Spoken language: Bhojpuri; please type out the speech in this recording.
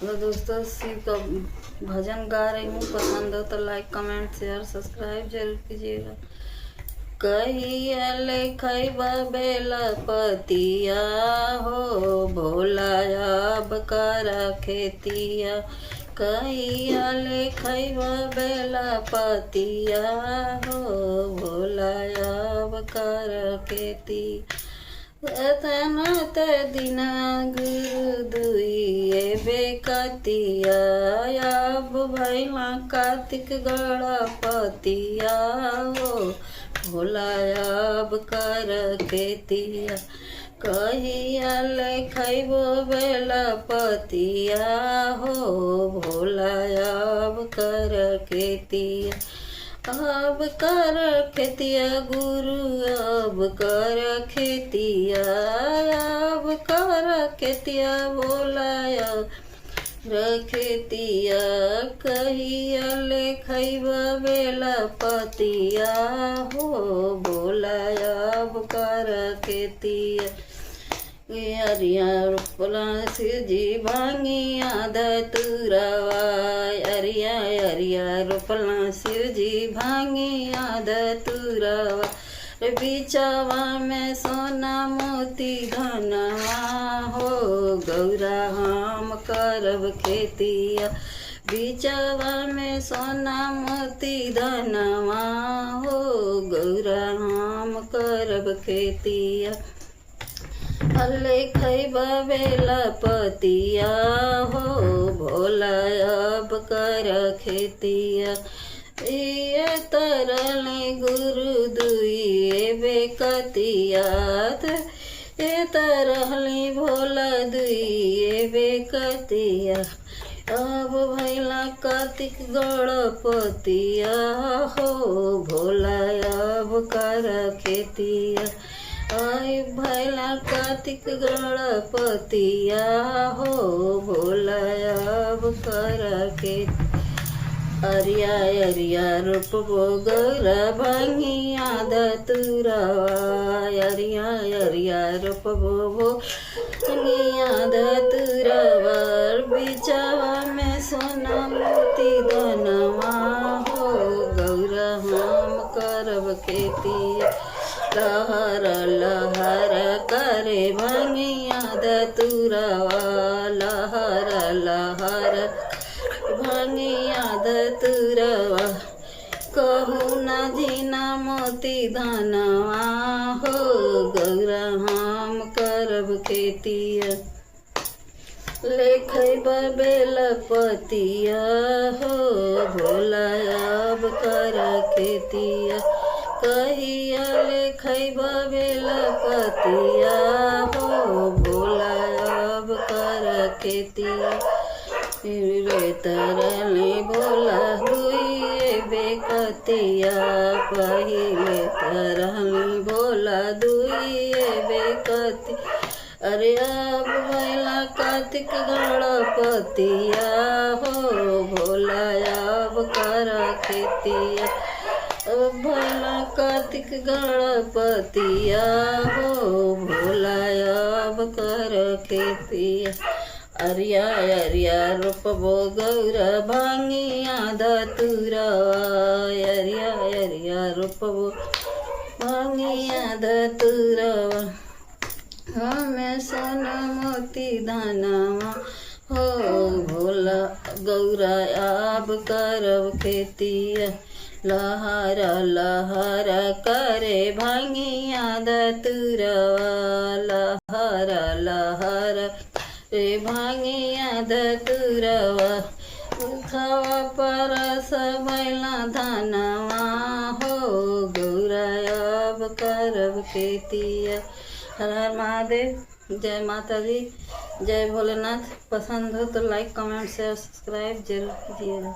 तो दोस्तों शिव का भजन गा रही हूँ। पसंद हो तो लाइक कमेंट शेयर सब्सक्राइब जरूर कीजिएगा। कहिया खैबा बेला पतिया हो भोला अब करा खेतिया। कहिया खैबा बेला पतिया हो भोला अब करा खेती। तनत दिन गुरु दुई बेकतिया अब भैला कार्तिक गणपतिया हो भोला अब कर खेतिया। कहिया खैबो बेला पतिया हो भोला अब कर खेतिया। अब कर खेतिया गुरु अब कर खेतिया। अब कर खेतिया बोलाया रखेतिया। कहिया खैबा बेला पतिया हो बोलाया अब कर खेतिया। अरिया रोपला शिवजी भांगिया धतुरवा। अरिया रोपला शिवजी भांगिया धतुरवा। बिचवा में सोना मोती धनवा हो गौरा हम करब खेतिया। बिचवा में सोना मोती धनवा हो गौरा हम करब खेतिया। खैबा बेला पतिया हो भोला अब कर खेतिया। ये तरले गुरु दुई बेकतिया। ये तरहली भोला दुई बेकतिया। अब भैला कार्तिक गणपतिया हो भोला अब कर खेतिया। आई भैला कार्तिक गणपतिया हो भोला अब कर खेती। अरिया रोपबो गौरा भांगिया धतुरवा। अरिया रोपबो भांगिया धतुरवा। बिचवा में सोना मोती धनवा हो गौरा हम करब खेतिया। लहर करे भांगिया धतुरवा। लहर भांगिया धतुरवा। कहू न जीना मोती धनवा हो गौरा हम करब खेतिया। खैबा बेला पतिया हो भोला अब कर खेतिया। कहिया खैबा बेला पतिया हो भोला अब कर खेतिया। रे तरले भोला दुई बेकतिया। पहिले तरले भोला दुई बेकती। अरे अब भैला कार्तिक गणपतिया हो भोला अब कर खेतिया। अब भैला कार्तिक गणपतिया हो भोला अब कर खेतिया। अरिया रोपबो गौरा भांगिया धतुरवा। अरिया रोपबो भांगिया धतुरवा। हमें सोना मोती धनवा हो भोला गौरा अब करब खेतिया। लहर करे भांगिया धतुरवा। लहर रे भांगिया धतुरवा। खावा पर सबैला धनवा हो गौरा अब करब खेतिया। हर हर महादेव। जय माता दी, जय भोलेनाथ। पसंद हो तो लाइक कमेंट शेयर सब्सक्राइब जरूर कीजिएगा।